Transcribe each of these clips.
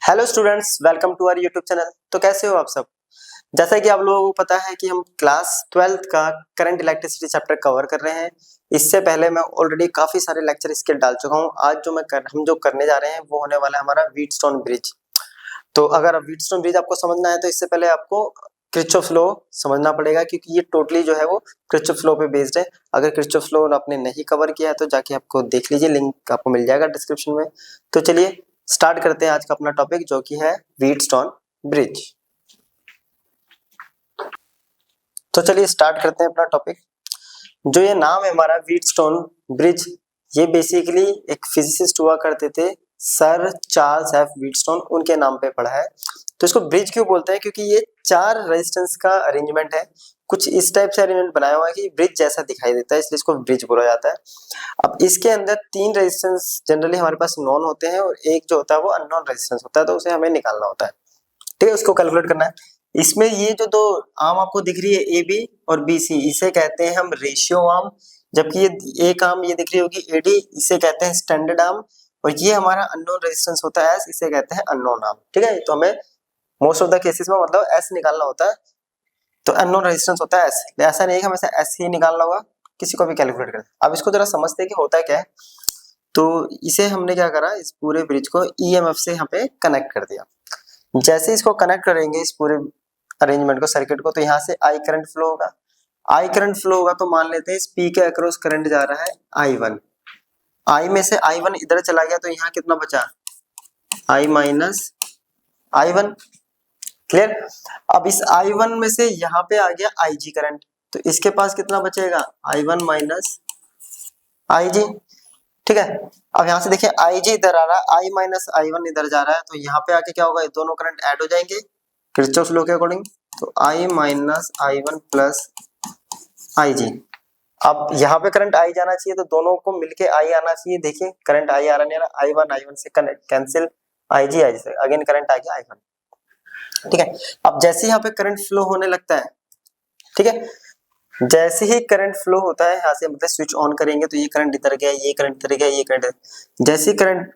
Hello students, welcome to our YouTube channel. तो कैसे हो आप सब। जैसा कि आप लोगों को पता है कि हम क्लास 12th का करंट इलेक्ट्रिसिटी चैप्टर कवर कर रहे हैं। इससे पहले मैं ऑलरेडी काफी सारे लेक्चर इसके डाल चुका हूं। आज हम जो करने जा रहे हैं वो होने वाला है हमारा व्हीटस्टोन ब्रिज। तो अगर व्हीटस्टोन ब्रिज आपको समझना है तो इससे पहले आपको किरचॉफ लॉ समझना पड़ेगा, क्योंकि ये टोटली जो है वो किरचॉफ लॉ पे बेस्ड है। अगर किरचॉफ लॉ आपने नहीं कवर किया है तो जाके आपको देख लीजिए, लिंक आपको मिल जाएगा डिस्क्रिप्शन में। तो चलिए स्टार्ट करते हैं आज का अपना टॉपिक, जो कि है व्हीटस्टोन ब्रिज। तो चलिए स्टार्ट करते हैं अपना टॉपिक। जो ये नाम है हमारा व्हीटस्टोन ब्रिज, ये बेसिकली एक फिजिसिस्ट हुआ करते थे, सर चार्ल्स एफ व्हीटस्टोन, उनके नाम पे पड़ा है। तो इसको ब्रिज क्यों बोलते हैं, क्योंकि ये 4 रेजिस्टेंस का अरेंजमेंट है। कुछ इस टाइप से अरेंजमेंट बनाया हुआ है कि ब्रिज जैसा दिखाई देता है, इसलिए इसको ब्रिज बोला जाता है। अब इसके अंदर 3 रेजिस्टेंस जनरली हमारे पास नॉन होते हैं और एक जो होता है वो अननोन रेजिस्टेंस होता है, तो उसे हमें निकालना होता है। ठीक है, उसको कैलकुलेट करना है। इसमें ये जो 2 आर्म आपको दिख रही है ए बी और बी सी, इसे कहते हैं हम रेशियो आर्म। जबकि ये एक आर्म ये दिख रही होगी ए डी, इसे कहते हैं स्टैंडर्ड आर्म। और ये हमारा अननोन रेजिस्टेंस होता है एस, इसे कहते हैं अननोन आर्म। ठीक है, तो हमें मोस्ट ऑफ द केसेस में मतलब एस निकालना होता है, तो अननोन रेजिस्टेंस होता है एस। ऐसा नहीं है कि हमें एस ही निकालना होगा, किसी को भी कैलकुलेट करें। अब इसको जरा समझते हैं कि होता है क्या है। तो इसे हमने क्या करा, इस पूरे ब्रिज को ईएमएफ से यहाँ पे कनेक्ट कर दिया। जैसे इसको कनेक्ट करेंगे इस पूरे अरेंजमेंट को, सर्किट को, तो यहाँ से आई करंट फ्लो होगा। आई करंट फ्लो होगा तो मान लेते हैं इस पी के अक्रॉस करंट जा रहा है I1। आई में से I1 इधर चला गया तो यहाँ कितना बचा, I माइनस I1। क्लियर। अब इस I1 में से यहाँ पे आ गया IG करंट, तो इसके पास कितना बचेगा, I1 माइनस IG। ठीक है, अब यहाँ से देखिए IG इधर आ रहा है, I माइनस I1 इधर जा रहा है, तो यहाँ पे आके क्या होगा, ये दोनों करंट ऐड हो जाएंगे किरचॉफ लॉ के अकॉर्डिंग। तो I minus I1 plus IG। अब यहाँ पे करंट I जाना चाहिए तो दोनों को मिलके I आना चाहिए। देखिए करंट I आ रहा नहीं आ रहा, I1 से कैंसिल, IG से अगेन करंट आ गया I1। ठीक है, अब जैसे यहाँ पे करंट फ्लो होने लगता है, ठीक है, जैसे ही करंट फ्लो होता है यहाँ से मतलब स्विच ऑन करेंगे तो ये करंट इधर गया, ये करंट इधर गया, ये करंट, जैसे ही करंट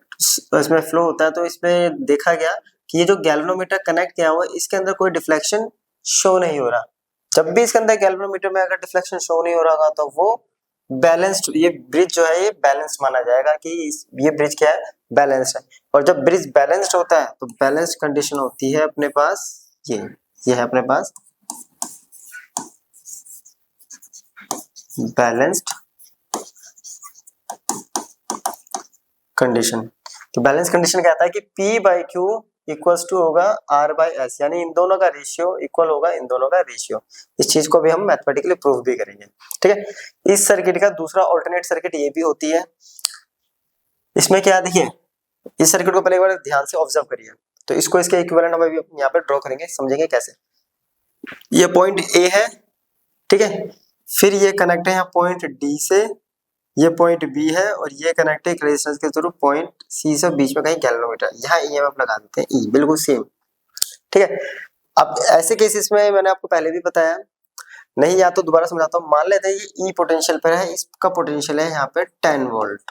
इसमें फ्लो होता है तो इसमें देखा गया कि ये जो गैल्वेनोमीटर कनेक्ट किया हुआ है इसके अंदर कोई डिफ्लेक्शन शो नहीं हो रहा। जब भी इसके अंदर गैल्वेनोमीटर में अगर डिफ्लेक्शन शो नहीं हो रहा होगा तो वो बैलेंस्ड, ये ब्रिज जो है ये बैलेंस्ड माना जाएगा कि ये ब्रिज क्या है, बैलेंस्ड है। और जब ब्रिज बैलेंस्ड होता है तो बैलेंस्ड कंडीशन होती है अपने पास ये है अपने पास बैलेंस्ड कंडीशन। तो बैलेंस कंडीशन कहता है कि P by Q equals to होगा R बाई एस, यानी इन दोनों का रेशियो इक्वल होगा, इन दोनों का रेशियो। इस चीज को भी हम मैथमेटिकली प्रूव भी करेंगे। ठीक है, इस सर्किट का दूसरा ऑल्टरनेट सर्किट ये भी होती है। इसमें क्या देखिए, इस सर्किट को पहले एक बार ध्यान से ऑब्जर्व करिए। तो इसको इसके इक्विवेलेंट हम अभी यहाँ पे ड्रॉ करेंगे, समझेंगे कैसे। ये पॉइंट ए है, ठीक है, फिर ये कनेक्ट है यहाँ पॉइंट डी से, ये पॉइंट बी है और ये कनेक्ट है एक रेजिस्टेंस के थ्रू पॉइंट सी से, बीच में कहीं गैल्वेनोमीटर, यहाँ ईएमएफ लगा देते हैं ई, बिल्कुल सेम। ठीक है, अब ऐसे केसेस में मैंने आपको पहले भी बताया, नहीं या तो दोबारा समझाता हूँ। मान लेते हैं ये ई पोटेंशियल पर है, इसका पोटेंशियल है यहाँ पे 10 वोल्ट,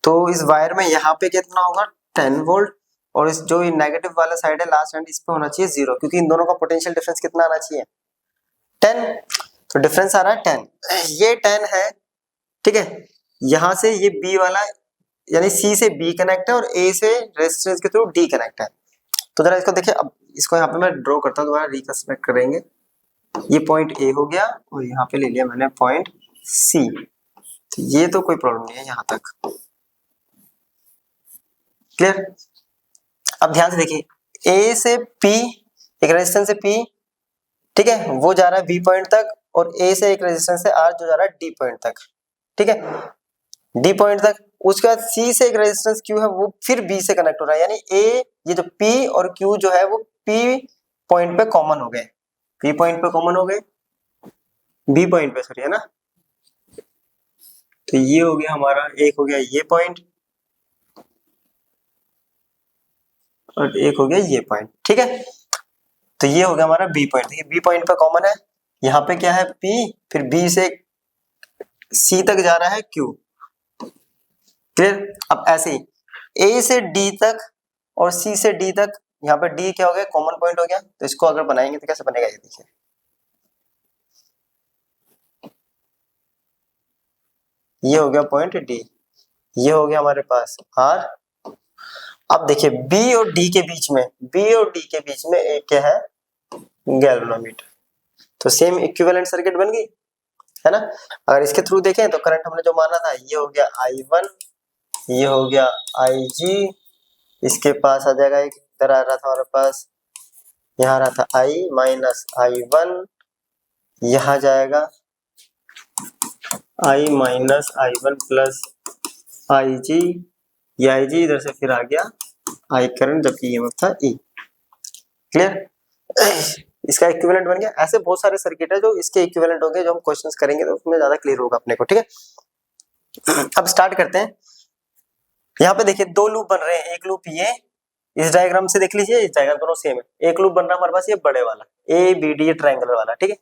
तो इस वायर में यहाँ पे कितना होगा 10 वोल्ट, और इस जो नेगेटिव वाला साइड है लास्ट एंड, इस पे होना चाहिए 0, क्योंकि इन दोनों का पोटेंशियल डिफरेंस कितना आना चाहिए 10। तो डिफरेंस आ रहा है 10, ये 10 है। ठीक है, यहां से ये बी वाला यानी सी से बी कनेक्ट है और ए से रेजिस्टेंस के थ्रू डी कनेक्ट है। तो जरा इसको देखिए, अब इसको यहाँ पे मैं ड्रॉ करता हूँ, दोबारा रिकंस्ट्रक्ट करेंगे। ये पॉइंट ए हो गया और यहाँ पे ले लिया मैंने पॉइंट सी, तो ये तो कोई प्रॉब्लम नहीं है यहाँ तक। क्लियर। अब ध्यान से देखिए, ए से पी एक रेजिस्टेंस से पी, ठीक है, वो जा रहा है बी पॉइंट तक, और ए से एक रेजिस्टेंस से आर जो जा रहा है डी पॉइंट तक। ठीक है, डी पॉइंट तक। उसके बाद सी से एक रेजिस्टेंस क्यू है, वो फिर बी से कनेक्ट हो रहा है, यानी ए ये जो पी और क्यू जो है वो पी पॉइंट पे कॉमन हो गए, पी पॉइंट पे कॉमन हो गए, बी पॉइंट पे सॉरी, है ना। तो ये हो गया हमारा, एक हो गया ये पॉइंट और एक हो गया ये पॉइंट। ठीक है, तो ये हो गया हमारा बी पॉइंट। देखिए बी पॉइंट पे कॉमन है, यहाँ पे क्या है पी, फिर बी से सी तक जा रहा है क्यू। क्लियर। अब ऐसे ही ए से डी तक और सी से डी तक, यहाँ पे डी क्या हो गया, कॉमन पॉइंट हो गया। तो इसको अगर बनाएंगे तो कैसे बनेगा, ये देखिए, ये हो गया पॉइंट डी, ये हो गया हमारे पास आर। अब देखिए बी और डी के बीच में, बी और डी के बीच में एक क्या है, गैल्वेनोमीटर। तो सेम इक्विवेलेंट सर्किट बन गई, है ना। अगर इसके थ्रू देखें तो करंट हमने जो माना था, ये हो गया I1, ये हो गया IG, इसके पास आ जाएगा, एक इधर आ रहा था हमारे पास, यहाँ आ रहा था I माइनस I1, यहाँ जाएगा I minus I1 plus IG, ये IG इधर से फिर आ गया I करंट, जबकि ये था E। क्लियर, इसका इक्विवेलेंट बन गया। ऐसे बहुत सारे सर्किट है जो इसके इक्विवेलेंट होंगे, जो हम क्वेश्चंस करेंगे तो उसमें ज्यादा क्लियर होगा अपने को, ठीक है। अब स्टार्ट करते हैं। यहाँ पे देखिए दो लूप बन रहे हैं, एक लूप ये इस डायग्राम से देख लीजिए, इस डायग्राम दोनों सेम है। एक लूप बन रहा है हमारे पास ये बड़े वाला ए बी डी ट्रायंगुलर वाला, ठीक है।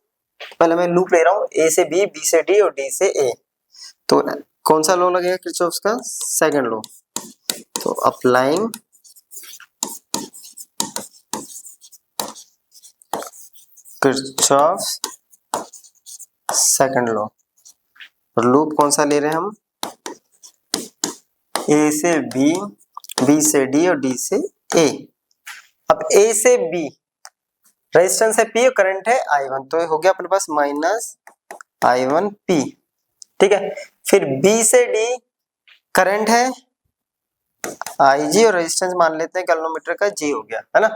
पहले मैं लूप ले रहा हूँ, ए से बी, बी से डी और डी से ए। तो कौन सा लॉ लगेगा किरचॉफ्स का, सेकंड लॉ। तो अप्लाइंग किरचॉफ्स सेकंड लॉ। और लूप कौन सा ले रहे हैं हम, ए से बी, बी से डी और डी से ए। अब ए से बी रेजिस्टेंस है P और करंट है I1, तो हो गया अपने पास माइनस I1P, ठीक है। फिर B से D करंट है IG और रेजिस्टेंस मान लेते हैं गैल्वेनोमीटर का G हो गया, है ना।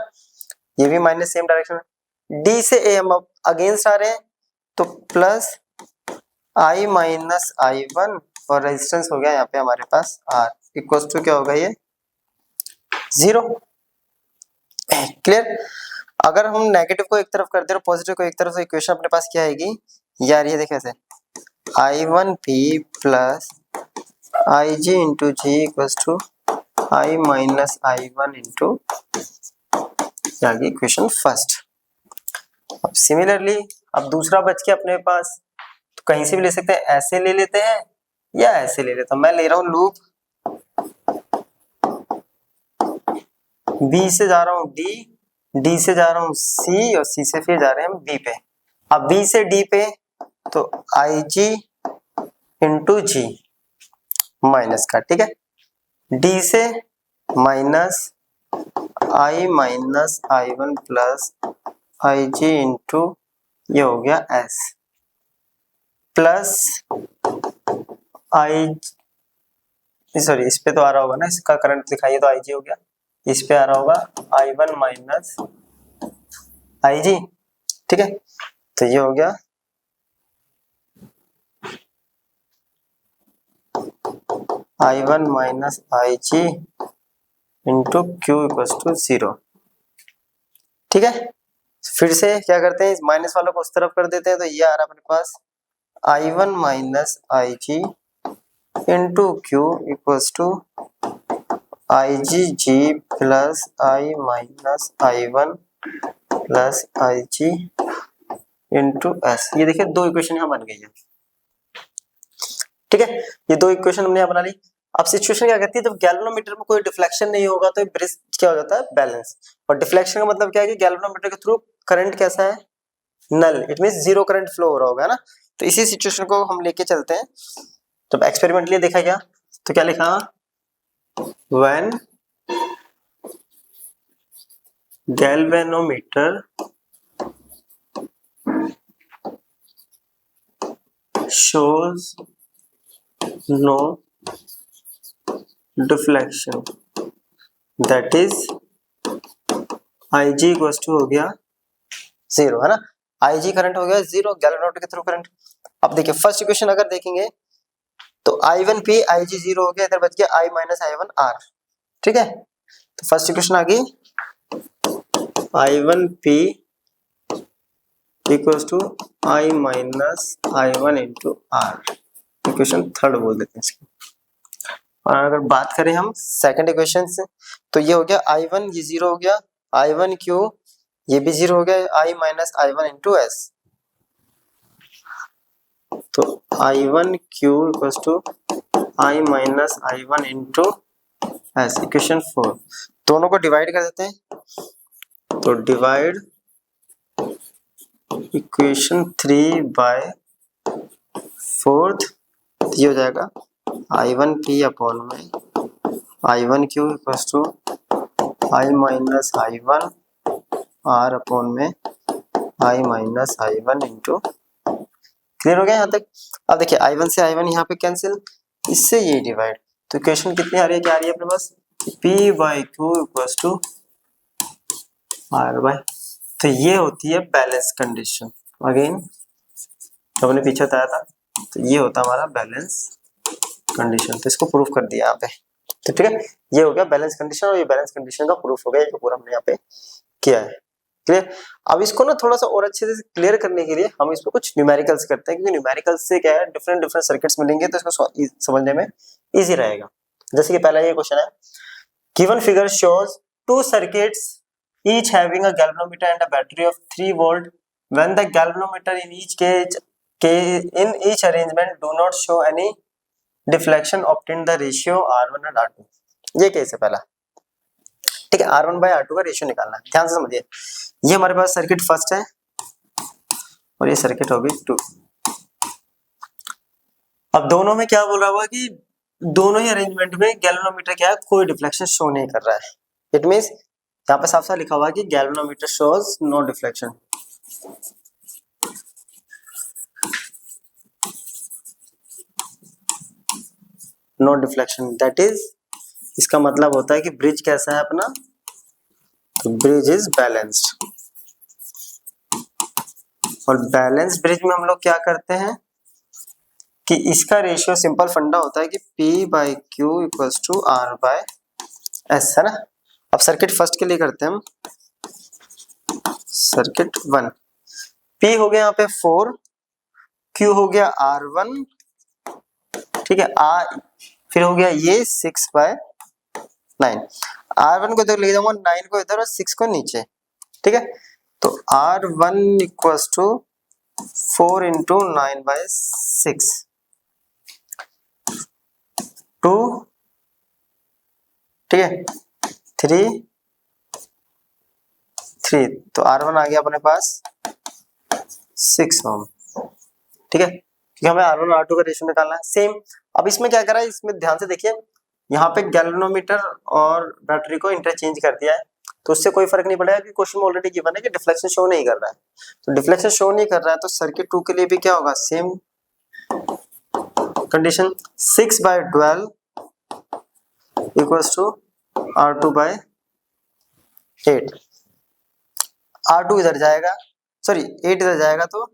ये भी माइनस सेम डायरेक्शन में। D से A हम अब अगेंस्ट आ रहे हैं, तो प्लस I माइनस I1 और रेजिस्टेंस हो गया यहाँ पे हमारे पास R इक्वल टू क्या होगा, ये 0। क्लियर। अगर हम नेगेटिव को एक तरफ कर दे और पॉजिटिव को एक तरफ, तो इक्वेशन अपने पास क्या आएगी यार, ये देखिए ऐसे I1P plus IG into G equals to I minus I1 into equation first. अब सिमिलरली अब दूसरा बच के अपने पास, तो कहीं से भी ले सकते हैं, ऐसे ले लेते हैं या ऐसे ले लेता हूं। मैं ले रहा हूं लूप B से जा रहा हूं D, D से जा रहा हूं C और C से फिर जा रहे हैं हम B पे। अब B से D पे तो IG इंटू जी माइनस का, ठीक है। D से minus I minus I1 plus IG into ये हो गया S प्लस I, सॉरी इस पे तो आ रहा होगा ना, इसका करंट दिखाइए, तो IG हो गया, इस पे आ रहा होगा I1 माइनस IG, ठीक है। तो ये हो गया I1 minus IG into Q equals to 0, ठीक है। फिर से क्या करते हैं, इस माइनस वालों को उस तरफ कर देते हैं, तो ये आ रहा है अपने पास I1 minus IG into Q equals to IgG plus I minus I1 plus IG into S। ये देखिए दो इक्वेशन यहाँ बन गई है, ठीक है। ये दो इक्वेशन हमने यहाँ बना ली। अब सिचुएशन क्या कहती है, जब गैल्वेनोमीटर में कोई डिफ्लेक्शन नहीं होगा तो ब्रिज क्या हो जाता है, बैलेंस। और डिफ्लेक्शन का मतलब क्या है कि गैल्वेनोमीटर के थ्रू करंट कैसा है, null, it means zero current flow हो रहा होगा, है ना। तो इसी सिचुएशन को हम लेके चलते हैं। जब एक्सपेरिमेंटली देखा गया तो क्या लिखा, when galvanometer shows no deflection, that is IG equals to हो गया 0, है ना। IG करंट हो गया 0 गैल्वेनोमीटर के थ्रू करंट। अब देखिए फर्स्ट इक्वेशन अगर देखेंगे तो I1P IG 0 हो गया, इधर बच गया I माइनस I1 R, ठीक है। तो फर्स्ट इक्वेशन आ गई I1P equals to I minus I1 into R, equation third बोल देते हैं इसकी। और अगर बात करें हम सेकंड इक्वेशन से, तो ये हो गया I1, ये 0 हो गया, I1Q ये भी 0 हो गया, I minus I1 into S। तो I1Q equals to I minus I1 into S, equation 4। दोनों को डिवाइड कर देते हैं, तो डिवाइड इक्वेशन 3 बाय 4, ये हो जाएगा I1P अपॉन में I1Q equals to I minus I1 R upon में I minus I1 into. Clear हो गया यहाँ तक? अब देखिए I1 से I1 यहाँ पे कैंसिल, इससे ये डिवाइड, तो इक्वेशन कितनी आ रही है, क्या आ रही है अपने पास, P by Q equals to R by, तो ये होती है बैलेंस कंडीशन। अगेन तो हमने पीछे बताया था, तो ये होता है हमारा बैलेंस कंडीशन, तो इसको प्रूफ कर दिया यहाँ पे। तो ठीक है, ये हो गया बैलेंस कंडीशन, और ये बैलेंस कंडीशन का प्रूफ हो गया, ये पूरा हमने यहाँ पे किया है। क्लियर? अब इसको ना थोड़ा सा और अच्छे से क्लियर करने के लिए हम इसमें कुछ न्यूमेरिकल्स करते हैं, क्योंकि न्यूमेरिकल्स से क्या है, डिफरेंट डिफरेंट सर्किट्स मिलेंगे, तो इसको समझने में इजी रहेगा। जैसे कि पहला ये क्वेश्चन है, given figure shows two circuits each having a galvanometer and a battery of 3 volt. When the galvanometer in each arrangement do not show any deflection, obtain the ratio R1 and R2. ये case है पहला, ठीक है। R1 bye R2 का ratio निकालना है, ध्यान से समझिए। ये हमारे पास सर्किट फर्स्ट है और ये सर्किट होगी 2। अब दोनों में क्या बोल रहा हुआ कि दोनों ही अरेंजमेंट में गैल्वेनोमीटर क्या है, कोई डिफ्लेक्शन शो नहीं कर रहा है। इट मींस यहाँ पे साफ साफ लिखा हुआ है कि galvanometer shows no deflection. No deflection, that is, इसका मतलब होता है कि ब्रिज कैसा है अपना, तो ब्रिज इज बैलेंस्ड। और बैलेंस ब्रिज में हम लोग क्या करते हैं कि इसका रेशियो सिंपल फंडा होता है कि P by Q equals to R by S, है ना। अब सर्किट फर्स्ट के लिए करते हैं हम, सर्किट 1, P हो गया यहाँ पे 4, Q हो गया R1, ठीक है, फिर हो गया ये 6 बाय 9, R1 को इधर ले जाऊंगा, 9 को इधर और 6 को नीचे, ठीक है। तो R1 equals to 4 into 9 bye 6, 2, ठीक है, 3, तो R1 आ गया अपने पास 6 ओम, ठीक है, क्योंकि हमें R1 और R2 का रेशियो निकालना है। सेम अब इसमें क्या करा है, इसमें ध्यान से देखिए, यहाँ पे गैल्वेनोमीटर और बैटरी को इंटरचेंज कर दिया है, तो उससे कोई फर्क नहीं पड़ेगा कि क्वेश्चन में ऑलरेडी गिवन है कि डिफ्लेक्शन शो नहीं कर रहा है। तो डिफ्लेक्शन शो नहीं कर रहा है, तो सर्किट 2 के लिए भी क्या होगा, same condition, 6 by 12 equals to R2 by 8। R2 इधर जाएगा, सॉरी 8 इधर जाएगा, तो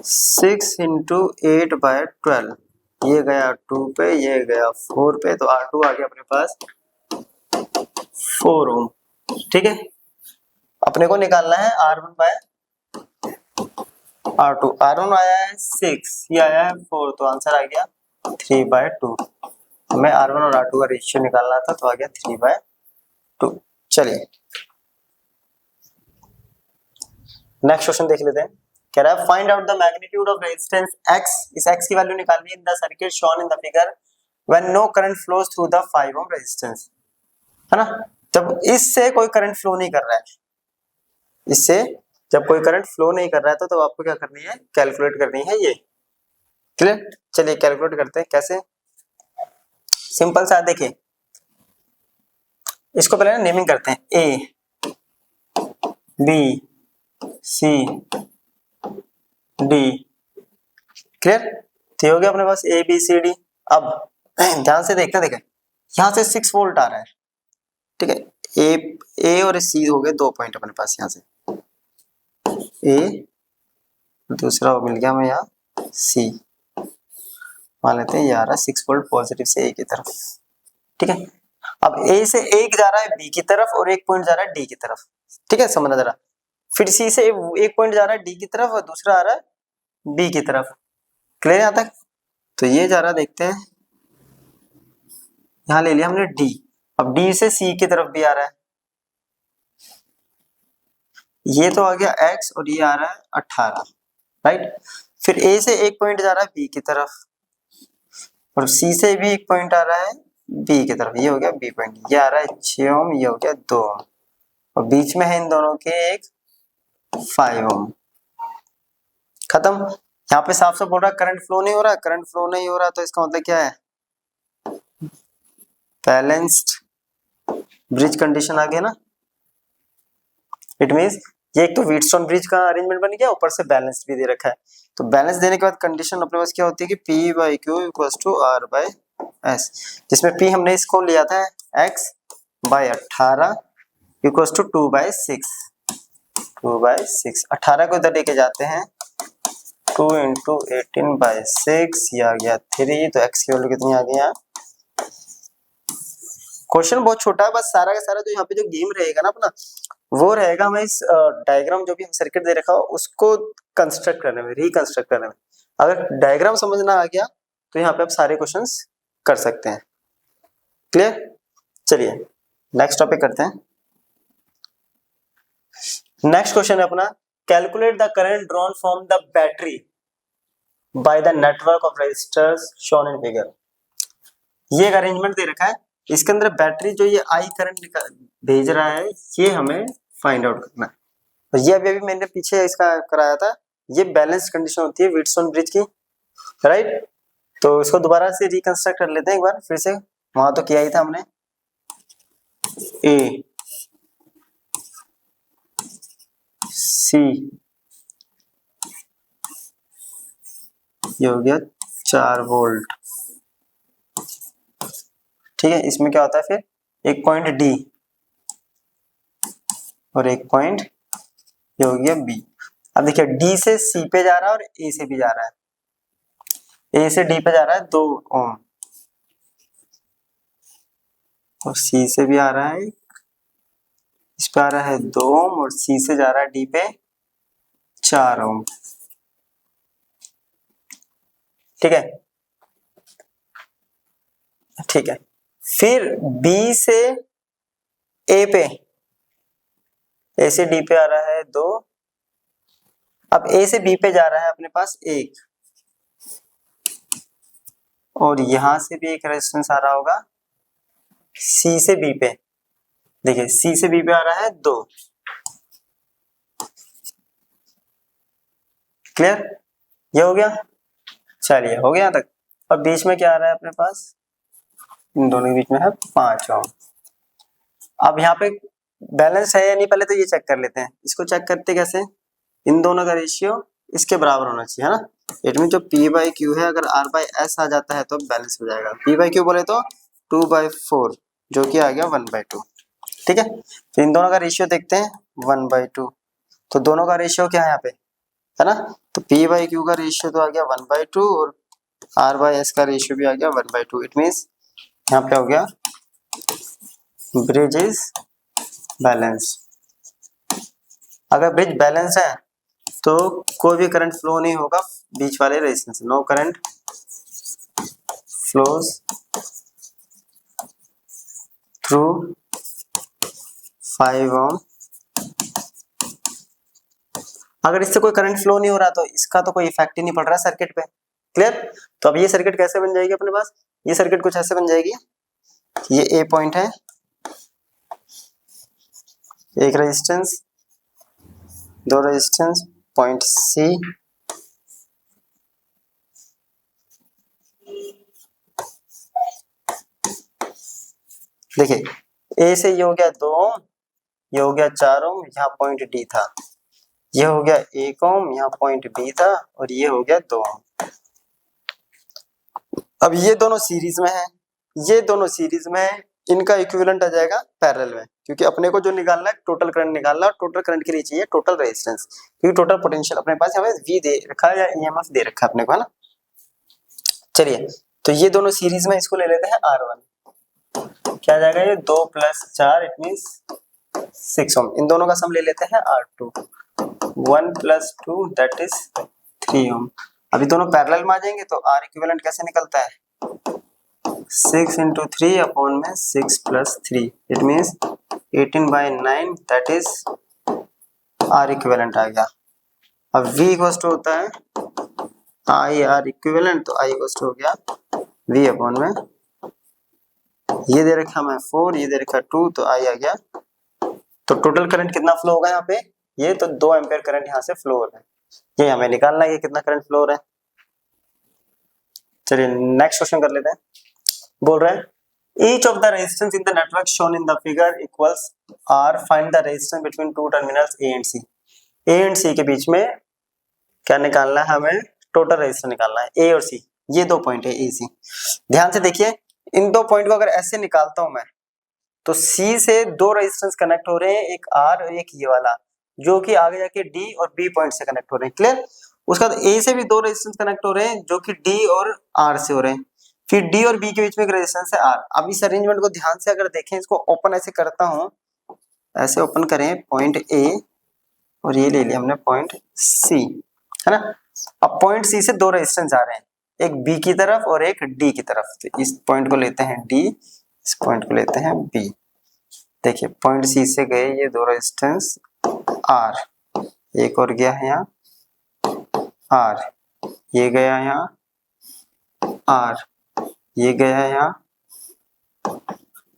6 इंटू 8 बाय 12, ये गया 2 पे, ये गया 4 पे, तो R2 आ गया अपने पास 4 ओम, ठीक है। अपने को निकालना है R1 बाय R2, R1 आया है 6, ये आया है 4, तो आंसर आ गया 3 बाय 2। हमें R1 और R2 का रेशियो निकालना था, तो आ गया 3 बाय 2। चलिए नेक्स्ट क्वेश्चन देख लेते हैं। कह रहा है find out the magnitude of resistance X, इस X की वैल्यू निकालनी है in the circuit shown in the figure when no current flows through the 5 ohm resistance, है ना। जब इससे कोई करंट फ्लो नहीं कर रहा है, इससे जब कोई करंट फ्लो नहीं कर रहा है, तो आपको क्या करनी है, कैलकुलेट करनी है ये। क्लियर? चलिए कैलकुलेट करते हैं, कैसे, सिंपल सा देखिए, इसको पहले ना नेमिंग करते हैं, A B C D, clear, तो हो गया अपने पास A B C D। अब ध्यान से देखते देखें, यहाँ से 6 वोल्ट आ रहा है, ठीक है, A और C हो गए 2 पॉइंट अपने पास, यहाँ से A, दूसरा मिल गया हमें यहाँ C, मान लेते हैं ये आ रहा है 6 वोल्ट पॉजिटिव से A की तरफ, ठीक है। अब A से एक जा रहा है B की तरफ और एक पॉइंट जा रहा है D की तरफ, ठीक है, समझना जरा। फिर C से एक पॉइंट जा रहा है D की तरफ और दूसरा आ रहा है B की तरफ, क्लियर यहाँ तक। तो ये जा रहा है, देखते हैं, यहाँ ले लिया हमने D, अब D से C की तरफ भी आ रहा है, ये तो आ गया X और ये आ रहा है 18, राइट। फिर A से एक पॉइंट जा रहा है B की तरफ और C से भी एक पॉइंट आ रहा है बी की तरफ, ये हो गया बी पॉइंट, ये आ रहा है 6 ओम, ये हो गया 2 ओम, और बीच में है इन दोनों के एक 5 ओम। खत्म। यहाँ पे साफ साफ बोल रहा है करंट फ्लो नहीं हो रहा, करंट फ्लो नहीं हो रहा, तो इसका मतलब क्या है, बैलेंस्ड ब्रिज कंडीशन आ गया ना। इट मींस ये एक तो व्हीटस्टोन ब्रिज का अरेंजमेंट बन गया, ऊपर से बैलेंस भी दे रखा है। तो बैलेंस देने के बाद कंडीशन अपने पास क्या होती है कि P by Q equals to R by S, जिसमें P हमने इसको लिया था x by 18 equals to 2 by 6, 2 by 6, 18 को इधर लेके जाते हैं, 2 इंटू 18 बाई 6, ये आ गया 3, तो x की वैल्यू कितनी आ गई यहाँ। क्वेश्चन बहुत छोटा है, बस सारा का सारा जो यहाँ पे जो गेम रहेगा ना अपना, वो रहेगा हमें इस डायग्राम जो भी हम सर्किट दे रखा हो उसको कंस्ट्रक्ट करने में, रिकंस्ट्रक्ट करने में। अगर डायग्राम समझना आ गया तो यहाँ पे आप सारे क्वेश्चंस कर सकते हैं। क्लियर? चलिए नेक्स्ट टॉपिक करते हैं। नेक्स्ट क्वेश्चन है अपना, calculate the current drawn from the battery by the network of resistors shown in figure. ये एक अरेंजमेंट दे रखा है, इसके अंदर बैटरी जो ये आई करंट भेज रहा है, ये हमें फाइंड आउट करना है। और ये अभी मैंने पीछे इसका कराया था, ये बैलेंस कंडीशन होती है व्हीटस्टोन ब्रिज की, राइट। तो इसको दोबारा से रिकंस्ट्रक्ट कर लेते हैं एक बार फिर से, वहां तो किया ही था हमने। ए सी ये हो गया 4 वोल्ट, ठीक है। इसमें क्या होता है फिर, एक पॉइंट डी और एक पॉइंट ये हो गया बी। अब देखिए डी से सी पे जा रहा है और ए से भी जा रहा है, ए से डी पे जा रहा है 2 ओम, और सी से भी आ रहा है, इस पे आ रहा है 2 ओम, और सी से जा रहा है डी पे 4 ओम, ठीक है। ठीक है, फिर बी से ए पे, ए से डी पे आ रहा है 2, अब ए से बी पे जा रहा है अपने पास 1, और यहां से भी एक रेजिस्टेंस आ रहा होगा सी से बी पे, देखिए सी से बी पे आ रहा है 2। क्लियर? ये हो गया, चलिए हो गया तक। अब बीच में क्या आ रहा है अपने पास, इन दोनों के बीच में है 5 ओम। अब यहाँ पे बैलेंस है या नहीं, पहले तो ये चेक कर लेते हैं। इसको चेक करते कैसे, इन दोनों का रेशियो इसके बराबर होना चाहिए, है ना। इट मीन जो P बाई क्यू है, अगर R बाई एस आ जाता है तो बैलेंस हो जाएगा। P बाई क्यू बोले तो 2 बाई 4, जो कि आ गया 1 बाई 2, ठीक है। तो इन दोनों का रेशियो देखते हैं 1 बाई 2, तो दोनों का रेशियो क्या है यहाँ पे, है ना। तो P बाई क्यू का रेशियो तो आ गया 1 बाई 2, और R बाई एस का रेशियो भी आ गया 1 बाई 2। इट मीन्स यहाँ पे हो गया ब्रिज इज बैलेंस। अगर ब्रिज बैलेंस है तो कोई भी करंट फ्लो नहीं होगा बीच वाले रेजिस्टेंस से, नो करंट फ्लोज थ्रू 5 ओम। अगर इससे कोई करंट फ्लो नहीं हो रहा तो इसका तो कोई इफेक्ट ही नहीं पड़ रहा सर्किट पे। क्लियर? तो अब ये सर्किट कैसे बन जाएगी अपने पास, ये सर्किट कुछ ऐसे बन जाएगी, ये ए पॉइंट है, एक रेजिस्टेंस, 2 रेजिस्टेंस, पॉइंट सी, देखिए ए से ये हो गया 2 ओम, ये हो गया 4 ओम, यहाँ पॉइंट डी था, ये हो गया 1 ओम, यहाँ पॉइंट बी था, और ये हो गया 2 ओम। अब ये दोनों सीरीज में है, ये दोनों सीरीज में है, इनका इक्विवेलेंट आ जाएगा पैरेलल में, क्योंकि अपने को जो निकालना है टोटल करंट निकालना है, और टोटल करंट के लिए चाहिए टोटल रेजिस्टेंस, क्योंकि टोटल पोटेंशियल अपने पास हमें V दे रखा है या EMF दे रखा है अपने को, है ना। चलिए तो ये दोनों सीरीज में, इसको ले लेते हैं R1, क्या जाएगा ये 2 + 4, इट मींस 6 ओम। इन दोनों का सम ले लेते हैं R2, 1 + 2 दैट इज 3 ओम। अभी दोनों पैरेलल में आ जाएंगे तो R इक्विवेलेंट कैसे निकलता है, 6 × 3 अपॉन में 6 + 3, it means 18 by 9 that is R equivalent आ गया। अब V इक्वल्स टू होता है I R इक्विवेलेंट, तो I इक्वल्स टू हो गया V अपॉन में ये दे रखा है 4, ये दे रखा 2, तो आई आ गया। तो टोटल करंट कितना फ्लो होगा यहाँ पे, ये तो 2 एम्पियर करंट यहाँ से फ्लो हो रहा है, ये हमें निकालना है कि कितना करंट फ्लो हो रहा है। चलिए नेक्स्ट क्वेश्चन कर लेते हैं। बोल रहे हैं each of the resistance in the network shown in the figure equals R, find the resistance between two terminals A and C। A and C के बीच में क्या निकालना है, हमें टोटल रेजिस्टेंस निकालना है। A और C ये 2 पॉइंट है, A C। ध्यान से देखिए, इन 2 पॉइंट को अगर ऐसे निकालता हूं मैं, तो C से 2 रेजिस्टेंस कनेक्ट हो रहे हैं, एक R और एक ये वाला, जो कि आगे जाके D और B पॉइंट से कनेक्ट हो रहे हैं। क्लियर। उसके बाद A से भी 2 रेजिस्टेंस कनेक्ट हो रहे हैं, जो कि D और R से हो रहे हैं। फिर D और B के बीच में एक रेजिस्टेंस है R। अब इस अरेंजमेंट को ध्यान से अगर देखें, इसको ओपन ऐसे करता हूं, ऐसे ओपन करें पॉइंट A और ये ले लिया हमने पॉइंट C, है ना। अब पॉइंट C से 2 रेजिस्टेंस जा रहे हैं, एक B की तरफ और एक D की तरफ। तो इस पॉइंट को लेते हैं D, इस पॉइंट को लेते हैं B। देखिए पॉइंट C से गए ये 2 रेजिस्टेंस R, एक और गया है यहाँ R, ये गया यहाँ R, ये गया है यहाँ,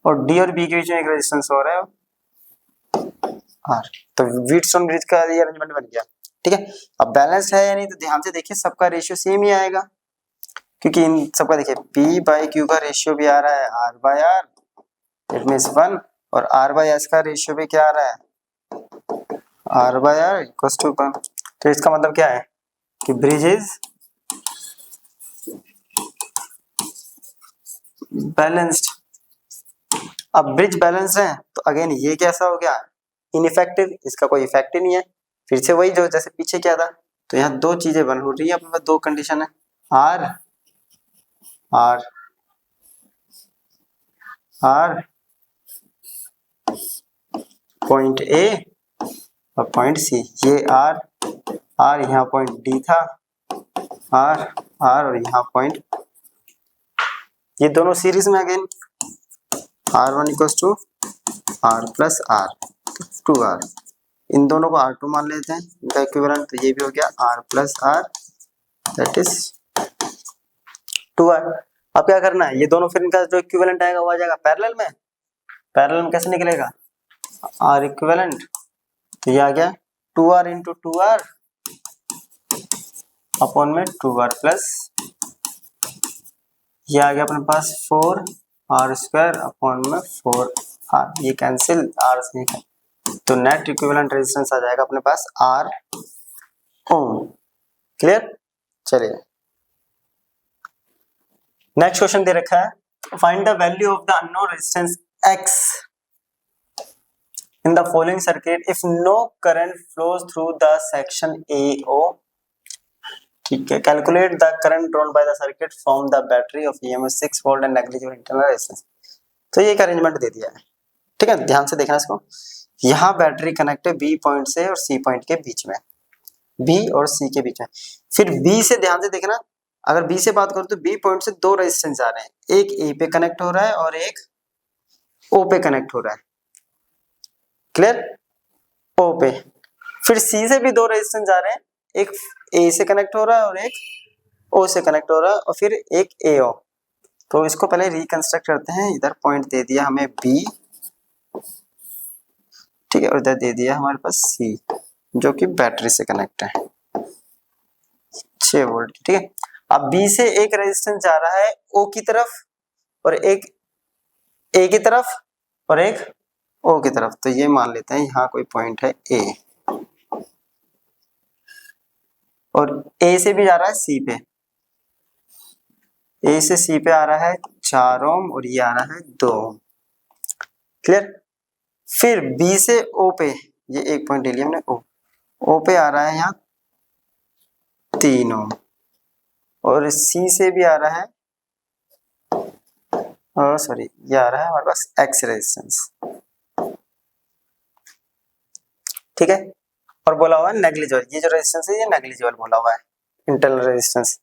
और D और B के बीच में एक रेजिस्टेंस हो रहा है R। तो व्हीटस्टोन ब्रिज का ये अरेंजमेंट बन गया। ठीक है, अब बैलेंस है या नहीं, तो ध्यान से देखिए सबका रेशियो सेम ही आएगा, क्योंकि इन सबका देखिए P बाई Q का रेशियो भी आ रहा है R by R, it means 1, और R बाय S का रेशियो भी क्या आ रहा है, R by R equals to 1। तो इसका मतलब क्या है कि ब्रिज इज बैलेंस्ड। अब ब्रिज बैलेंस है तो अगेन ये कैसा हो गया, इनइफेक्टिव, इसका कोई इफेक्ट ही नहीं है। फिर से वही जो जैसे पीछे क्या था, तो यहाँ 2 चीजें बन हो रही है अपने पास, 2 कंडीशन है, R R R point A और पॉइंट C। ये R R यहाँ पॉइंट D था, R R और यहाँ पॉइंट, ये दोनों सीरीज में again R1 equals to R plus R 2R, इन दोनों को R2 मान लेते हैं इनका इक्विवेलेंट, तो ये भी हो गया R plus R that is 2R। अब क्या करना है, ये दोनों फिर इनका जो इक्विवेलेंट आएगा वो आ जाएगा पैरेलल में। पैरेलल में कैसे निकलेगा, R इक्विवेलेंट, तो ये आ गया 2R इंटू 2R अपॉन में 2R प्लस, ये आ गया अपने पास 4R स्क्वायर अपॉन में 4R, ये कैंसिल R से, तो नेट इक्विवेलेंट रेजिस्टेंस आ जाएगा अपने पास R ओम। क्लियर। चलिए नेक्स्ट क्वेश्चन दे रखा है, find the value of the unknown resistance X in the following circuit if no current flows through the section AO। ठीक है, calculate the current drawn by the circuit from the battery of EMF 6 volt and negligible internal resistance. तो ये एक arrangement they दिया है। ठीक है, ध्यान से देखना इसको, यहाँ बैटरी कनेक्ट है B पॉइंट से और C पॉइंट के बीच में, B और C के बीच में। फिर B से ध्यान से देखना, अगर B से बात करूं तो B पॉइंट से 2 रेजिस्टेंस आ रहे हैं, एक A पे कनेक्ट हो रहा है और एक O पे कनेक्ट हो रहा है। क्लियर, O पे। फिर C से भी 2 रेजिस्टेंस आ रहे हैं, एक A से कनेक्ट हो रहा है और एक O से कनेक्ट हो रहा है, और फिर एक AO। तो इसको पहले रिकंस्ट्रक्ट करते हैं। इधर पॉइंट दे दिया हमें B, ठीक है, और इधर दे दिया हमारे पास C जो कि बैटरी से कनेक्ट है 6 वोल्ट। ठीक है, अब B से एक रेजिस्टेंस जा रहा है O की तरफ और एक A की तरफ और एक O की तरफ। तो ये मान लेते हैं यहाँ कोई पॉइंट है A, और A से भी जा रहा है C पे, A से C पे आ रहा है 4 ओम और ये आ रहा है 2 ओम। क्लियर। फिर B से O पे, ये एक पॉइंट ले लिया हमने, O पे आ रहा है यहाँ 3 ओम, और C से भी आ रहा है, सॉरी ये आ रहा है हमारे पास X रेजिस्टेंस। ठीक है, और बोला हुआ है नेग्लिजिबल, ये जो रेजिस्टेंस है ये नेग्लिजिबल बोला हुआ है, इंटरनल रेजिस्टेंस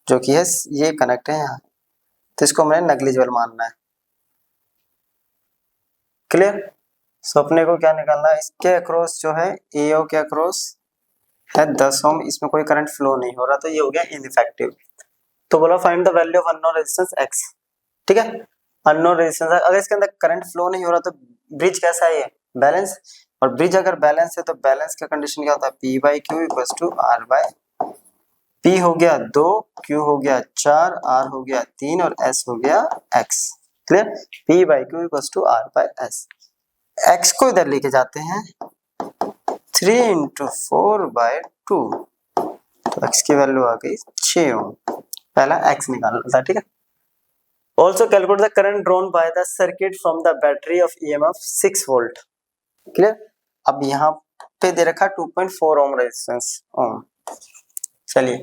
जो कि है ये कनेक्ट है यहाँ, तो इसको हमें नेग्लिजिबल मानना है। क्लियर। सो अपने को क्या निकालना है, इसके अक्रॉस जो है AO के अक्रॉस है 10 ओम, इसमें कोई करंट फ्लो नहीं हो रहा, तो ये हो गया इनइफेक्टिव। तो बोला find the value of unknown resistance X। ठीक है, अननोन रेजिस्टेंस है। अगर इसके अंदर करंट फ्लो नहीं हो रहा तो ब्रिज कैसा है, ये बैलेंस। और ब्रिज अगर बैलेंस है तो बैलेंस का कंडीशन क्या होता है, P by Q equals to R by P हो गया 2, Q हो गया 4, R हो गया 3 और S हो गया X। Clear, P by Q equals to R by S। X को इधर लेके जाते हैं 3 इंटू 4 बाय 2, तो X की वैल्यू आ गई 6 ओम। पहला X निकालना था, ठीक है। Also calculate the current drawn by the circuit from the battery of EMF 6 volt। Clear, अब यहाँ पे दे रखा 2.4 ओम रेजिस्टेंस ओम। चलिए,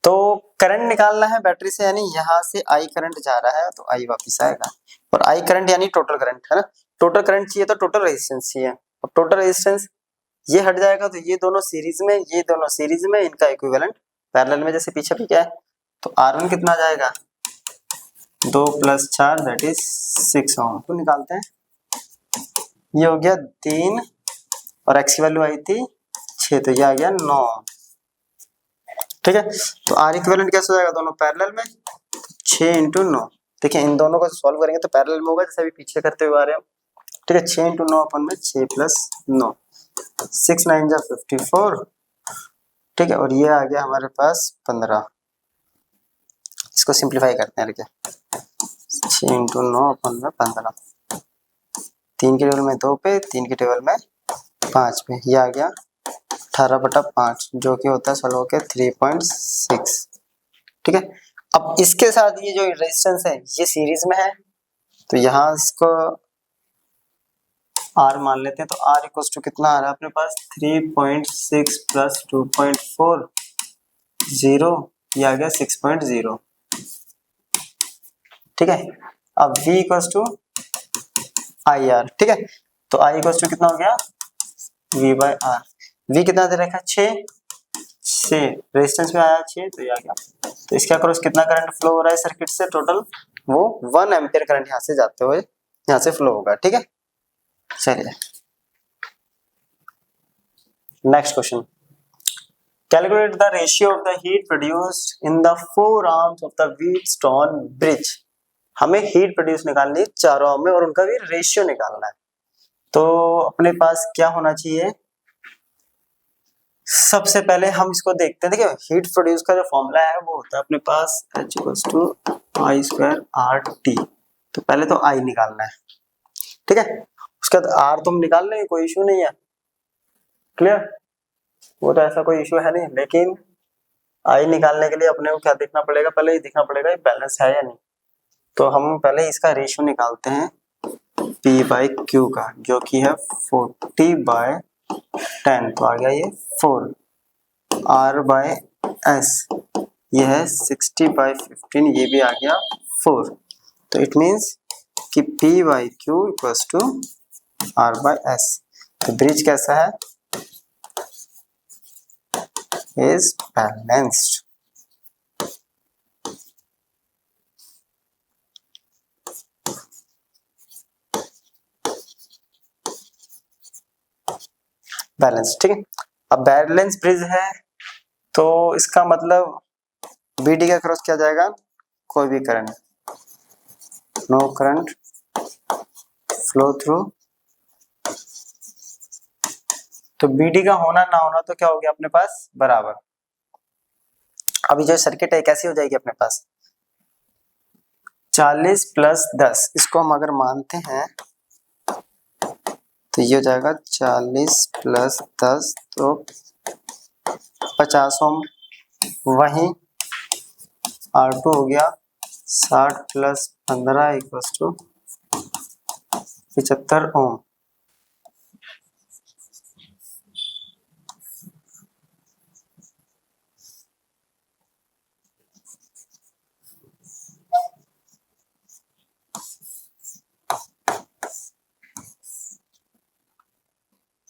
तो करंट निकालना है बैटरी से, यानी यहाँ से I करंट जा रहा है तो I वापस आएगा, और I करंट यानी टोटल करंट है ना। टोटल करंट चाहिए तो टोटल रेजिस्टेंस चाहिए। अब टोटल रेजिस्टेंस ये हट जाएगा तो ये दोनों सीरीज में, ये दोनों सीरीज में, इनका इक्विवेलेंट पैरेलल में, जैसे पीछे भी क्या है। तो R1 कितना जाएगा, 2 + 4 दैट इज 6 ओम। तो निकालते हैं, ये हो गया 3 और X की वैल्यू आई थी 6, तो ये आ गया 9। ठीक है, तो R इक्विवेलेंट कैसे हो जाएगा, दोनों पैरेलल में, 6 × 9। देखिए इन दोनों को सॉल्व करेंगे तो पैरेलल में होगा, जैसे अभी पीछे करते हुए आ रहे हैं। ठीक है, 6 × 9 अपन में 6 + 9, 6 9 जा 54। ठीक है, और ये आ गया हमारे पास 15। इसको सिंप्लीफाई करते हैं, क्या 6 × 9 अपन में 15, 3 के टेबल में 2 पे, 3 के टेबल में 5 पे, ये आ गया 18/5, जो कि होता है सॉल्व होकर 3.6। ठीक है, अब इसके साथ ये जो रेजिस्टेंस है ये सीरीज में है, तो यहाँ इसको R मान लेते हैं। तो R इक्वल्स टू कितना आ रहा है अपने पास, 3.6 + 2.4 0, ये आ गया 6.0। ठीक है, अब V इक्वल्स टू IR। ठीक है, तो I इक्वल्स टू कितना हो गया, V बाय R। V कितना दे रखा है, 6 रेजिस्टेंस में आया 6, तो ये आ गया। तो इसके अक्रॉस कितना करंट फ्लो हो रहा है सर्किट से, टोटल वो 1 एम्पियर करंट यहाँ से जाते हुए यहाँ से फ्लो होगा। ठीक है, चलिए next question, calculate the ratio of the heat produced in the 4 arms of the Wheatstone bridge. हमें हीट प्रोड्यूस निकालनी है चारों आर्म में और उनका भी रेशियो निकालना है। तो अपने पास क्या होना चाहिए, सबसे पहले हम इसको देखते हैं। देखिए हीट प्रोड्यूस का जो फॉर्मूला है वो होता है अपने पास H = I² RT। तो पहले तो I निकालना है, ठीक है, उसके बाद R तुम निकाल लेंगे, कोई इशू नहीं है। क्लियर, वो तो ऐसा कोई इशू है नहीं, लेकिन I निकालने के लिए अपने को क्या देखना पड़ेगा, पहले ये देखना पड़ेगा ये बैलेंस है या नहीं। तो हम पहले इसका रेशियो निकालते हैं P/Q का, जो कि है 40/10, तो आ गया ये 4। R/S ये है 60/15, ये भी आ गया 4। तो इट मींस कि P/Q इक्वल्स टू R/S। तो ब्रिज कैसा है, इज बैलेंस्ड। बैलेंस, ठीक है। अब बैलेंस ब्रिज है तो इसका मतलब BD के क्रॉस क्या जाएगा, कोई भी current, no current flow through. तो BD का होना ना होना तो क्या हो गया अपने पास बराबर। अभी जो सर्किट है कैसी हो जाएगी अपने पास, 40 + 10, इसको हम अगर मानते हैं तो ये हो जाएगा 40 + 10 तो 50 ओम। वहीं R2 हो गया 60 + 15 = 75 ओम।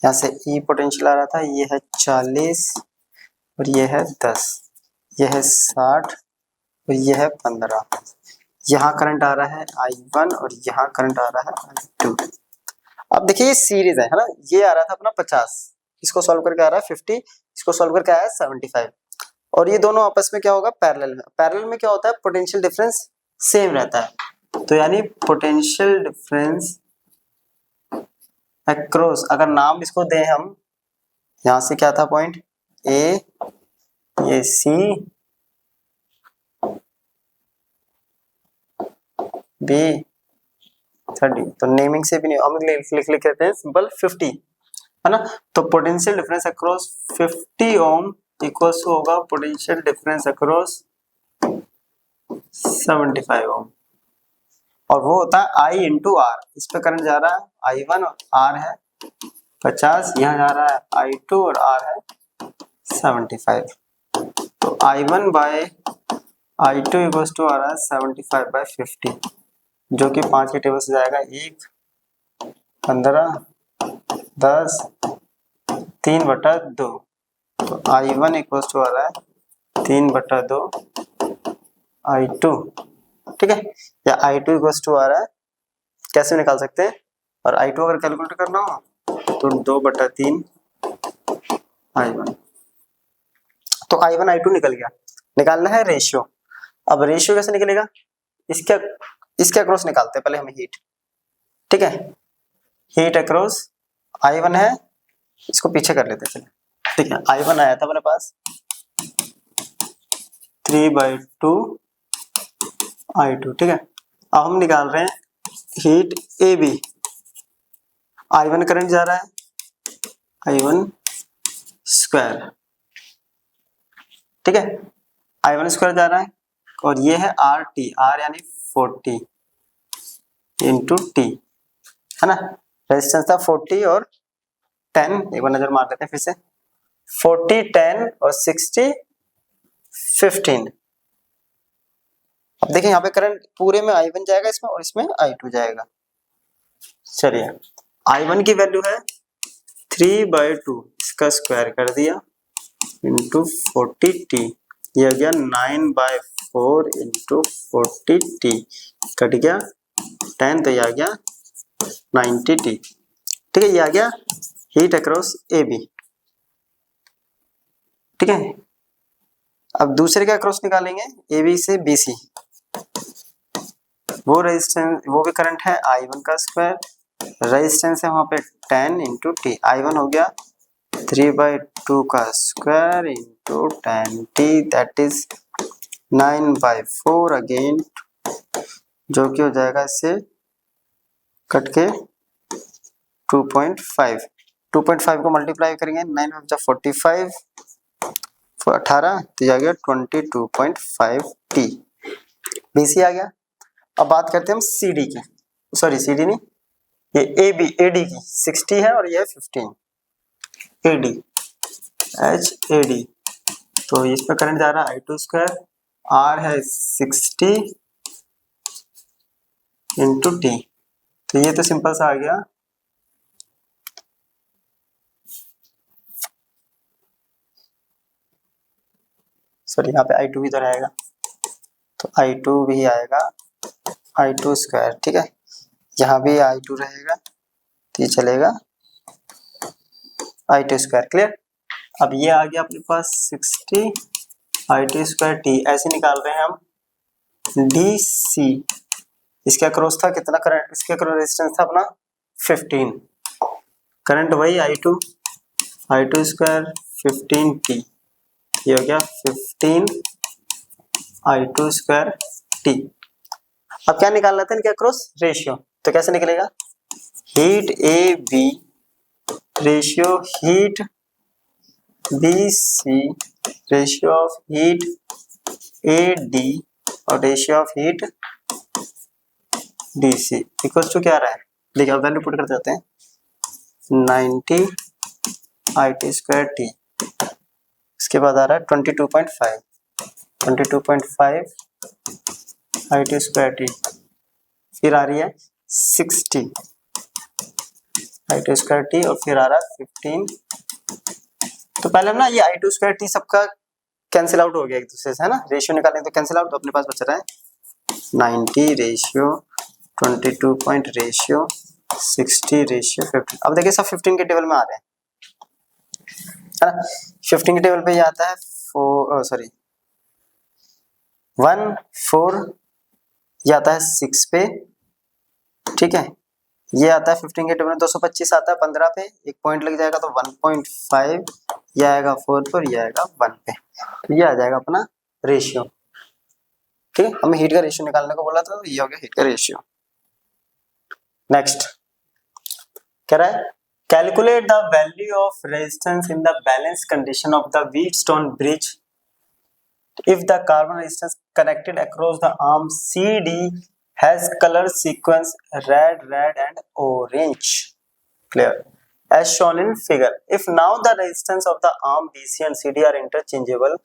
यहाँ से E पोटेंशियल आ रहा था, ये है 40 और ये है 10, ये है 60 और ये है 15। यहाँ करंट आ रहा है I1 और यहाँ करंट आ रहा है I2। अब देखिए ये सीरीज है ना, ये आ रहा था अपना 50, इसको सॉल्व करके आ रहा है 50, इसको सॉल्व करके आया है 75, और ये दोनों आपस में क्या होगा पैरेलल में। पैरेलल में क्या होता है, पोटेंशियल डिफरेंस सेम रहता है। तो यानी पोटेंशियल डिफरेंस अक्रॉस, अगर नाम इसको दें हम, यहां से क्या था पॉइंट ए, ये सी, बी, 30, तो नेमिंग से भी नहीं, हम लिख लेते हैं सिंपल 50, है ना। तो पोटेंशियल डिफरेंस अक्रॉस 50 ओम इक्वल्स होगा पोटेंशियल डिफरेंस अक्रॉस 75 ओम, और वो होता है आई इंटू आर। इस पे करंट जा रहा है I1 और आर है 50, यहाँ जा रहा है I2 और आर है 75। तो I1 bye I2 equals to आ रहा है 75/50, जो कि 5 के टेबल से जाएगा 1, 15, 10, 3/2। तो I1 इक्वल्स टू आ रहा है 3/2 I2, ठीक है। या I2 इक्वल्स टू आ रहा है, कैसे निकाल सकते हैं, और I2 अगर कैलकुलेट करना हो तो 2/3 I1। तो I1 I2 निकल गया, निकालना है रेशियो। अब रेशियो कैसे निकलेगा, इसके अक्रॉस निकालते हैं पहले हम हीट, ठीक है। हीट अक्रॉस I1 है, इसको पीछे कर लेते हैं चलिए, ठीक है। I1 आया था अपने पास 3/2 I2, ठीक है। अब हम निकाल रहे हैं हीट AB। I1 करंट जा रहा है I1 स्क्वायर, ठीक है। I1 स्क्वायर जा रहा है, और ये है RT, R यानी 40 इंटू टी, है ना। रेजिस्टेंस था 40 और 10, एक बार नजर मार देते हैं फिर से, 40, 10 और 60, 15। अब देखिए यहाँ पे करंट पूरे में I1 जाएगा इसमें, और इसमें I2 जाएगा। चलिए I1 की वैल्यू है 3/2, इसका स्क्वायर कर दिया इंटू 40t, ये आ गया 9/4 इंटू 40t, कट गया 10, तो ये आ गया 90t, ठीक है। ये आ गया हीट अक्रॉस AB, ठीक है। अब दूसरे का अक्रॉस निकालेंगे AB से BC, वो रेजिस्टेंस, वो भी करंट है I1 का स्क्वायर, रेजिस्टेंस है वहां पे 10 इंटू टी, I1 हो गया 3/2 का square into 10t, that is 9/4 again, जो कि हो जाएगा इससे कट के 2.5, 2.5 को मल्टीप्लाई करेंगे 9 में 45, 18, तो आ गया 22.5t, BC आ गया। अब बात करते हैं हम CD की, सॉरी CD नहीं, ये AD की 60 है और ये है 15, HAD, तो इस पर करंट जा रहा है I2 स्क्वायर, R है 60 इंटू टी, तो ये तो सिंपल सा आ गया, सॉरी यहाँ पे I2 भी तो रहेगा, तो I2 भी आएगा I2 स्क्वायर, ठीक है। यहाँ भी I2 रहेगा, तो ये चलेगा I2 स्क्वायर, क्लियर। अब ये आ गया अपने पास 60 I2 स्क्वायर t, ऐसे निकाल रहे हैं हम DC, इसका क्रॉस था कितना करंट, इसके क्रॉस रेजिस्टेंस था अपना 15, करंट वही I2 स्क्वायर 15t, ये हो गया 15 I2 स्क्वायर t। अब क्या निकालना था इनके क्रॉस रेशियो, तो कैसे निकलेगा, heat AB ratio heat BC ratio of heat AD और ratio of heat DC equals to क्या आ रहा है, देखिए वैल्यू पुट कर देते हैं 90 I2 स्क्वायर t, इसके बाद आ रहा है 22.5 I2 स्क्वायर t, फिर आ रही है 60 I2 स्क्वायर t, और फिर आ रहा है 15। तो पहले हम ना ये I2 स्क्वायर t सबका कैंसिल आउट हो गया एक दूसरे से, है ना, रेशियो निकालें तो कैंसिल आउट, तो अपने पास बच रहा है 90 रेशियो 22 पॉइंट रेशियो 60 रेशियो 15। अब देखिए सब 15 के टेबल में आ रहे हैं, है ना। 15 के टेबल पे ये आता है 1 4 ये आता है 6 पे, ठीक है, ये आता है 15 के टेबल में 225 आता है 15 पे, एक पॉइंट लग जाएगा तो 1.5, ये आएगा 4 पे और ये आएगा 1 पे, तो ये आ जाएगा अपना रेशियो। ठीक है, हमें हीट का रेशियो निकालने को बोला था, तो ये हो गया हीट का रेशियो। नेक्स्ट कह रहा है calculate the value of resistance in the balance condition of the Wheatstone bridge if the carbon resistance connected across the arm CD has color sequence red, red and orange. Clear? As shown in figure. If now the resistance of the arm BC and CD are interchangeable,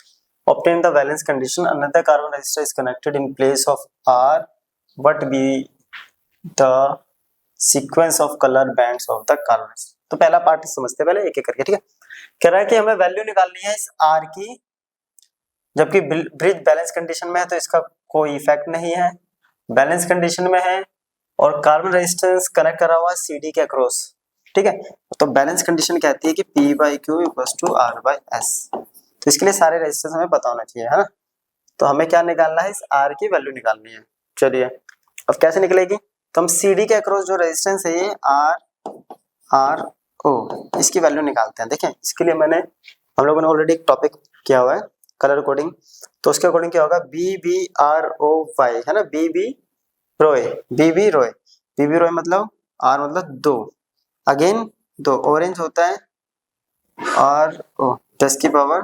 obtain the balance condition. Another carbon resistor is connected in place of R. What be the sequence of color bands of the carbon resistor? तो पहला part समझते हैं पहले एक एक करके, ठीक है। कह रहा है कि हमें वैल्यू निकालनी है इस R की, जबकि ब्रिज बैलेंस कंडीशन में है तो इसका कोई इफेक्ट नहीं है, बैलेंस कंडीशन में है और कार्बन रेजिस्टेंस कनेक्ट करा हुआ है CD के अक्रॉस, ठीक है। तो बैलेंस कंडीशन कहती है कि P/Q = R/S, तो इसके लिए सारे रेजिस्टेंस हमें पता होना चाहिए, है ना। तो हमें क्या निकालना है, इस R की वैल्यू निकालनी है। चलिए अब कैसे निकलेगी, तो हम CD के अक्रॉस जो रेजिस्टेंस है ये RO, इसकी वैल्यू निकालते हैं। देखें इसके लिए हम लोगों ने ऑलरेडी एक टॉपिक किया हुआ है कलर कोडिंग, तो उसके अकॉर्डिंग क्या होगा, BBROY है ना, BB रोय मतलब R मतलब 2, अगेन 2, ऑरेंज होता है RO 10 की पावर,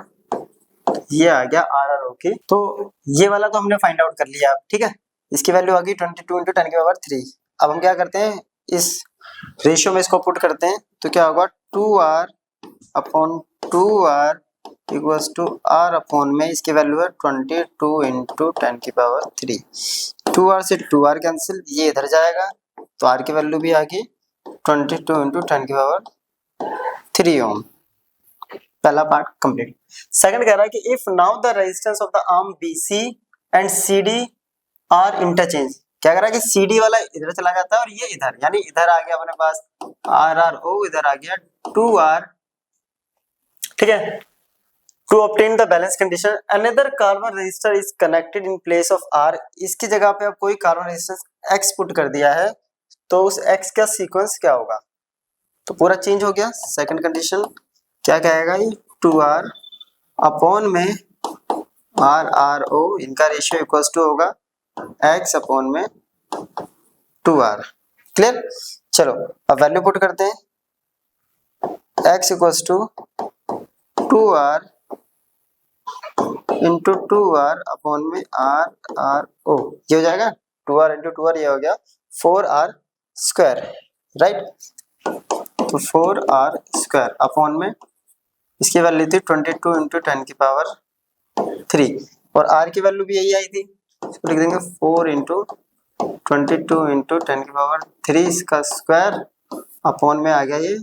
ये आ गया RRO की। तो ये वाला तो हमने फाइंड आउट कर लिया, ठीक है। इसकी वैल्यू आ गई 22 × 10 की पावर 3। अब हम क्या करते हैं, इस रेशियो में इसको पुट करते हैं, तो क्या होगा 2R/2R = R अपॉन में इसकी वैल्यू है 22 × 10 की पावर 3। 2R से 2R कैंसिल, ये इधर जाएगा तो R की वैल्यू भी आ गई 22 × 10 की पावर 3 ओम। पहला पार्ट कंप्लीट। सेकंड कह रहा है कि if now the resistance of the arm BC and CD are interchange, क्या करा कि CD वाला इधर चला जाता है और ये इधर, यानी इधर आ गया अपने पास RRO, इधर आ गया 2R, ठीक है। To obtain the balance condition, another carbon resistor is connected in place of R. इसकी जगह पे अब कोई कार्बन रेजिस्टेंस X पुट कर दिया है, तो उस X का सीक्वेंस क्या होगा, तो पूरा चेंज हो गया। सेकंड कंडीशन क्या कहेगा, ये 2R अपॉन में RRO, इनका रेशियो इक्वल्स टू होगा X अपॉन में 2R। क्लियर, चलो अब वैल्यू पुट करते हैं, X equals to 2R into 2R upon में RRO, ये हो जाएगा 2R इंटू 2R, ये हो गया 4R², राइट। तो 4R² अपॉन में इसकी वैल्यू थी 22 × 10 की पावर 3 और R की वैल्यू भी यही आई थी, इसको लिख देंगे 4 × 22 × 10 की पावर 3 इसका स्क्वायर अपॉन में आ गया ये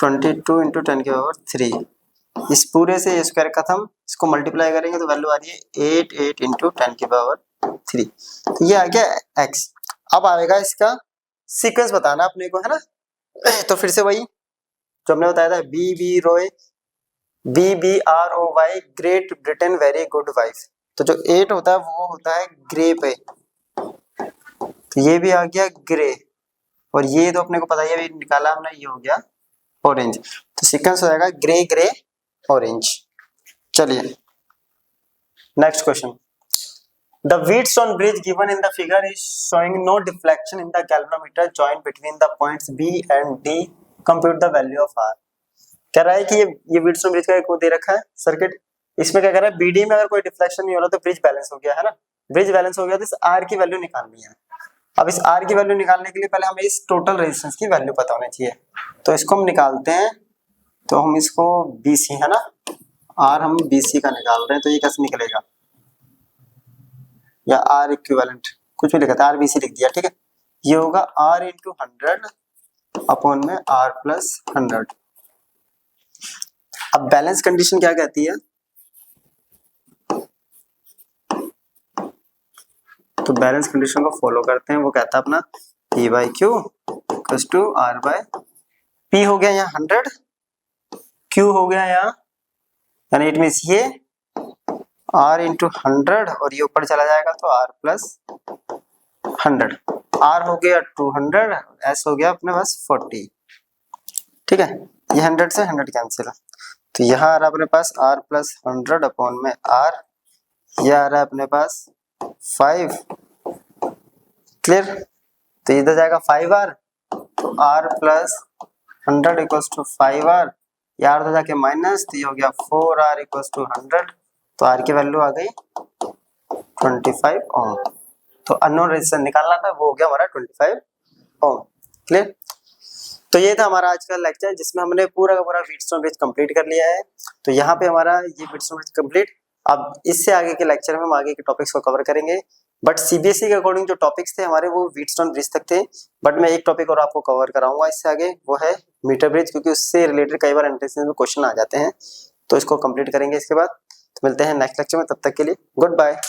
22 × 10 की पावर 3। इस पूरे से ये स्क्वायर खत्म, इसको मल्टीप्लाई करेंगे तो वैल्यू आ रही है 8 × 10 की पावर 3, तो ये आ गया X। अब आएगा इसका सीक्वेंस बताना अपने को, है ना। तो फिर से वही जो हमने बताया था, BBROY great Britain very good wife, तो जो 8 होता है वो होता है ग्रे पे, तो ये भी आ गया ग्रे, और ये तो अपने को पता ही है, निकाला हमने, ये हो गया ऑरेंज, तो सीक्वेंस हो जाएगा ग्रे ग्रे ऑरेंज। चलिए next question, the Wheatstone bridge given in the figure is showing no deflection in the galvanometer joint between the points B and D. Compute the value of R. कह रहा है कि ये Wheatstone bridge का एक वो दे रखा है सर्किट, इसमें क्या कह रहा है, BD में अगर कोई डिफ्लेक्शन नहीं हो रहा तो ब्रिज बैलेंस हो गया, है ना। ब्रिज बैलेंस हो गया तो इस R की वैल्यू निकालनी है। अब इस R की वैल्यू निकालने के लिए पहले हमें इस टोटल रेजिस्टेंस की वैल्यू पता होनी चाहिए, तो इसको हम निकालते हैं। तो हम इसको BC, है ना, R हम BC का निकाल रहे हैं, तो ये कैसे निकलेगा, या R इक्विवेलेंट कुछ भी लिखा था, RBC लिख दिया, ठीक है। ये होगा R × 100 अपॉन में R + 100। अब बैलेंस कंडीशन क्या कहती है, तो बैलेंस कंडीशन को फॉलो करते हैं, वो कहता है अपना P/Q = R/P हो गया यहाँ 100, Q हो गया यहाँ, यानी इट मीन्स ये R × 100 और ये ऊपर चला जाएगा तो R + 100, R हो गया 200, S हो गया अपने पास 40। ठीक है, ये 100 से 100 कैंसिल, तो यहाँ आ रहा अपने पास R प्लस 100 अपॉन में R, ये आ रहा है अपने पास 5। क्लियर, तो इधर जाएगा 5R, तो R plus 100 equals to 5R, यार तो जाके माइनस, तो ये हो गया 4R इक्वल्स टू 100, तो R की वैल्यू आ गई 25 ओम। तो अननोन रेजिस्टेंस निकालना था, वो हो गया हमारा 25 ओम। क्लियर, तो ये था हमारा आज का लेक्चर जिसमें हमने पूरा का पूरा व्हीटस्टोन ब्रिज कंप्लीट कर लिया है। तो यहाँ पे हमारा ये व्हीटस्टोन ब्रिज कंप्लीट। अब इससे आगे के लेक्चर में हम आगे के टॉपिक्स को कवर करेंगे, बट सीबीएसई के अकॉर्डिंग जो टॉपिक्स थे हमारे वो व्हीटस्टोन ब्रिज तक थे, बट मैं एक टॉपिक और आपको कवर कराऊंगा इससे आगे, वो है मीटर ब्रिज, क्योंकि उससे रिलेटेड कई बार एंट्रेंस में क्वेश्चन आ जाते हैं, तो इसको कंप्लीट करेंगे इसके बाद। तो मिलते हैं नेक्स्ट लेक्चर में, तब तक के लिए गुड बाय।